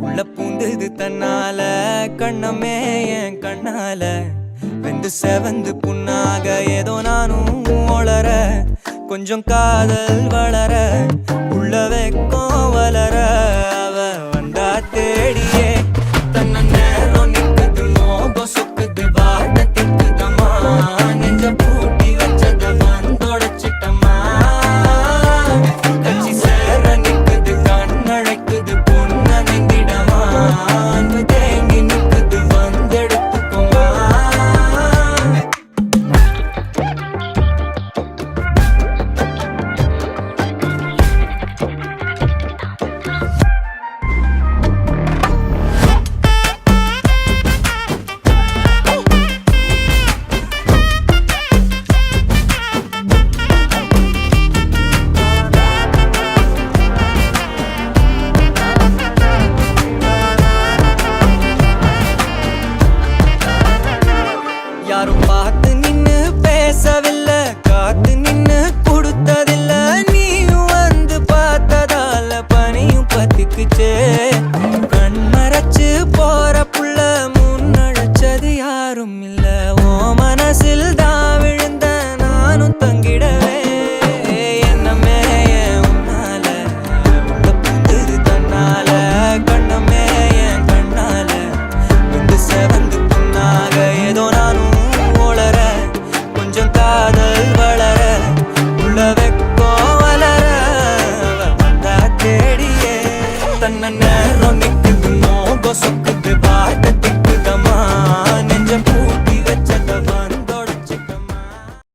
உள்ள பூந்தது தன்னால கண்ணமே என் கண்ணால வெந்து செவந்து புண்ணாக ஏதோ நானும் ஒளர கொஞ்சம் காதல் வளர உள்ள வெக்கம் வளர அவ வந்தா தேடியே தன்ன நேரம் நிக்குது மோகம் சொக்குது வார்த்தை திக்குதம்மா நெஞ்ச பூட்டி வச்சத வந்தொடச்சிட்டம்மா கட்சி சேர நிக்குது கண்ணழைக்குது பொண்ண நெந்திடமா அன்பு தேங்கி நிக்குது வந்தெடுத்துக்குமா யாரும் பார்த்து நின்னு பேசவில்லை காத்து நின்னு கொடுத்ததில்லை நீயும் வந்து பார்த்ததால பனியும் பத்திக்குச்சே கண் மறைச்சு போற புள்ள முன்னழைச்சது யாரும் இல்ல ஓ மனசில் தான் விழுந்த நானும் தங்கிடவே என்னமே உன்னால உள்ள புந்தது தன்னால கண்ணமே என் கண்ணால வந்து செவந்து புண்ணாக ஏதோ நானும் ஒளர கொஞ்சம் காதல் வளர உள்ள வெக்கம் வளர அவ வந்தா தேடியே தன்ன நேரம் நிக்குது மோகம்